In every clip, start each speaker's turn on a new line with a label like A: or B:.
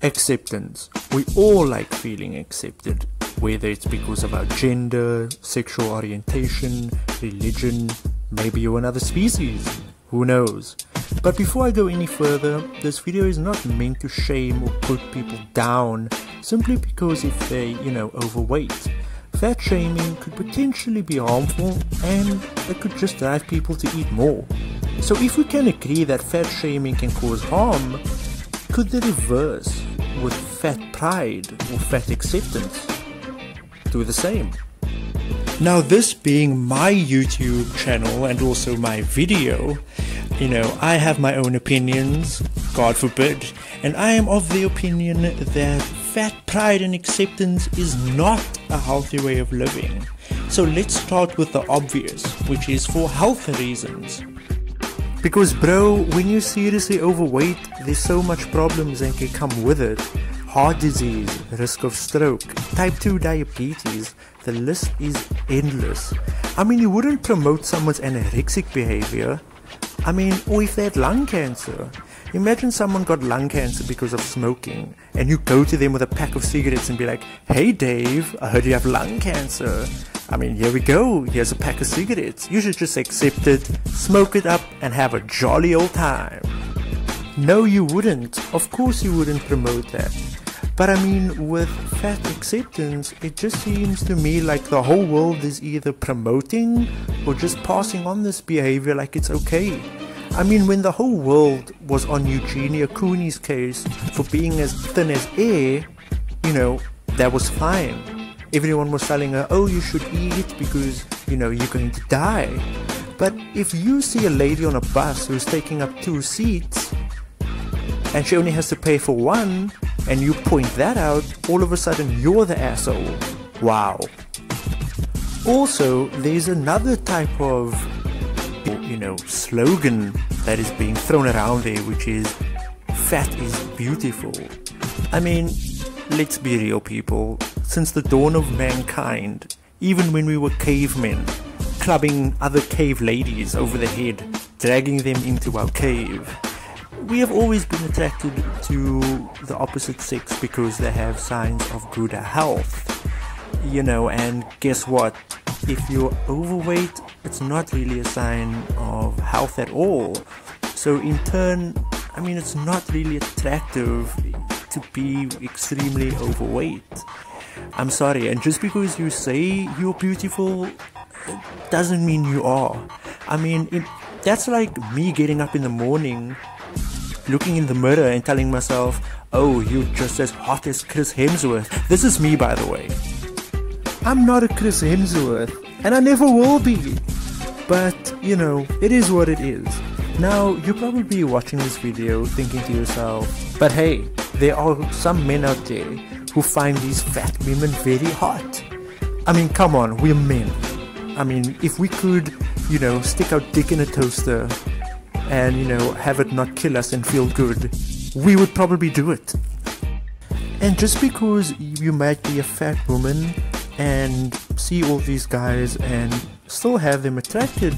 A: Acceptance. We all like feeling accepted, whether it's because of our gender, sexual orientation, religion, maybe you're another species, who knows. But before I go any further, this video is not meant to shame or put people down simply because if they, overweight. Fat shaming could potentially be harmful and it could just drive people to eat more. So if we can agree that fat shaming can cause harm, could the reverse with fat pride or fat acceptance do the same? Now, this being my YouTube channel and also my video, I have my own opinions, God forbid, and I am of the opinion that fat pride and acceptance is not a healthy way of living. So let's start with the obvious, which is for health reasons. Because bro, when you're seriously overweight, there's so much problems that can come with it. Heart disease, risk of stroke, type 2 diabetes, the list is endless. You wouldn't promote someone's anorexic behavior. Or if they had lung cancer. Imagine someone got lung cancer because of smoking, and you go to them with a pack of cigarettes and be like, "Hey Dave, I heard you have lung cancer. Here we go, here's a pack of cigarettes. You should just accept it, smoke it up, and have a jolly old time." No, you wouldn't. Of course you wouldn't promote that. But with fat acceptance, it just seems to me like the whole world is either promoting or just passing on this behavior like it's okay. When the whole world was on Eugenia Cooney's case for being as thin as air, that was fine. Everyone was telling her, oh, you should eat because, you're going to die. But if you see a lady on a bus who's taking up 2 seats and she only has to pay for one, and you point that out, all of a sudden you're the asshole. Wow. Also, there's another type of, slogan that is being thrown around there, which is, fat is beautiful. Let's be real, people. Since the dawn of mankind, even when we were cavemen, clubbing other cave ladies over the head, dragging them into our cave, we have always been attracted to the opposite sex because they have signs of good health. And guess what? If you're overweight, it's not really a sign of health at all. So in turn, it's not really attractive to be extremely overweight. I'm sorry, and just because you say you're beautiful, doesn't mean you are. That's like me getting up in the morning, looking in the mirror and telling myself, oh, you're just as hot as Chris Hemsworth. This is me, by the way. I'm not a Chris Hemsworth, and I never will be. But, it is what it is. Now, you're probably watching this video thinking to yourself, but hey, there are some men out there who find these fat women very hot. Come on, we're men. If we could, stick our dick in a toaster and, have it not kill us and feel good, we would probably do it. And just because you might be a fat woman and see all these guys and still have them attracted,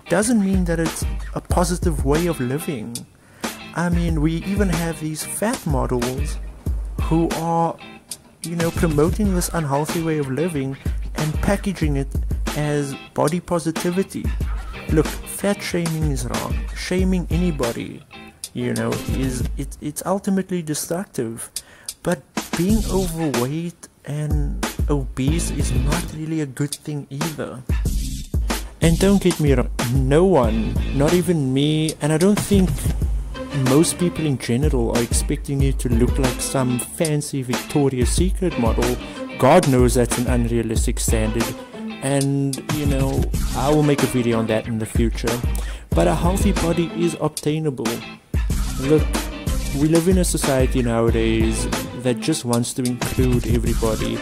A: doesn't mean that it's a positive way of living. We even have these fat models who are, promoting this unhealthy way of living and packaging it as body positivity. Look, fat shaming is wrong. Shaming anybody, it's ultimately destructive. But being overweight and obese is not really a good thing either. And don't get me wrong, no one, not even me, and I don't think most people in general are expecting you to look like some fancy Victoria's Secret model. God knows that's an unrealistic standard, and I will make a video on that in the future. But a healthy body is obtainable. Look, we live in a society nowadays that just wants to include everybody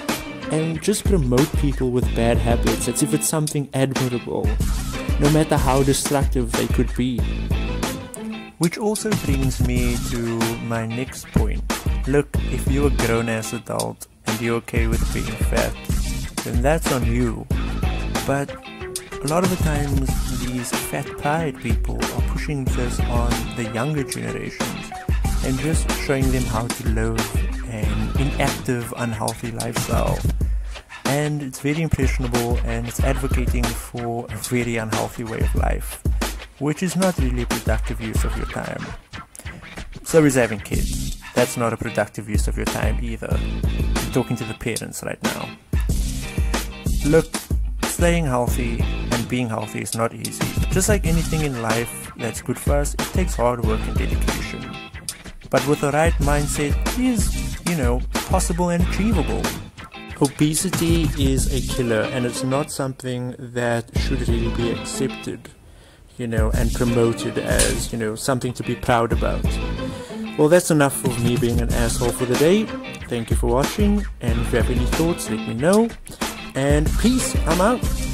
A: and just promote people with bad habits as if it's something admirable, no matter how destructive they could be. Which also brings me to my next point. Look, if you're a grown-ass adult and you're okay with being fat, then that's on you. But a lot of the times these fat pride people are pushing this on the younger generations. and just showing them how to live an inactive, unhealthy lifestyle. And it's very impressionable, and it's advocating for a very unhealthy way of life, which is not really a productive use of your time. So is having kids. That's not a productive use of your time either. I'm talking to the parents right now. Look, staying healthy and being healthy is not easy. Just like anything in life that's good for us, it takes hard work and dedication. But with the right mindset, it is, possible and achievable. Obesity is a killer, and it's not something that should really be accepted, and promoted as, something to be proud about. Well, that's enough of me being an asshole for the day. Thank you for watching, and if you have any thoughts, let me know. And peace, I'm out.